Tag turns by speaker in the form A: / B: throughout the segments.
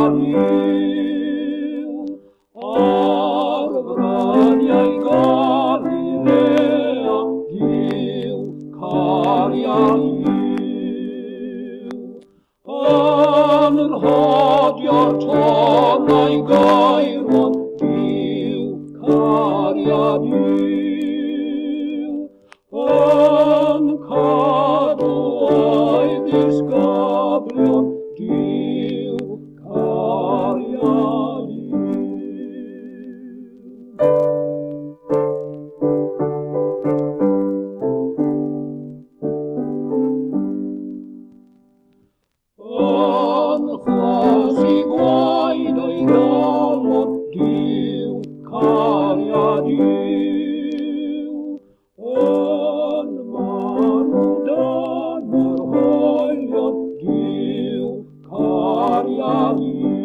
A: Galił, Arbrania i Galilea, Gił, Karianił. Yn rhodio'r tonau gairon, Giw Carianiw. Yn cadw o'i ddisgyblion, Giw Carianiw. Yn chwasi gwaed o'i galon, Giw Carianiw. Yn manw dan yr hoelion, Giw Carianiw.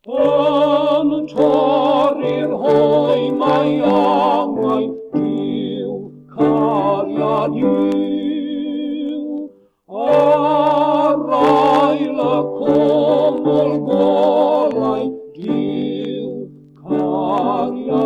A: Yn torri'r hoi mae angau, Giw Carianiw. Ar ail y cwmwl golau, Giw Carianiw.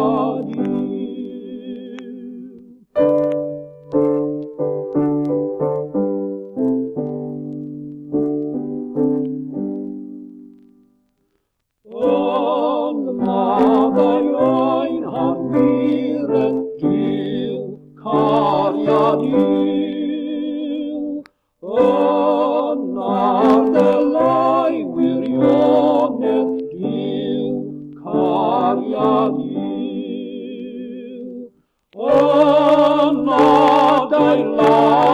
A: Yn maddau ein hanwired, Giw Carianiw. Yn ardelau wirionedd, Giw Carianiw. Yn adeilad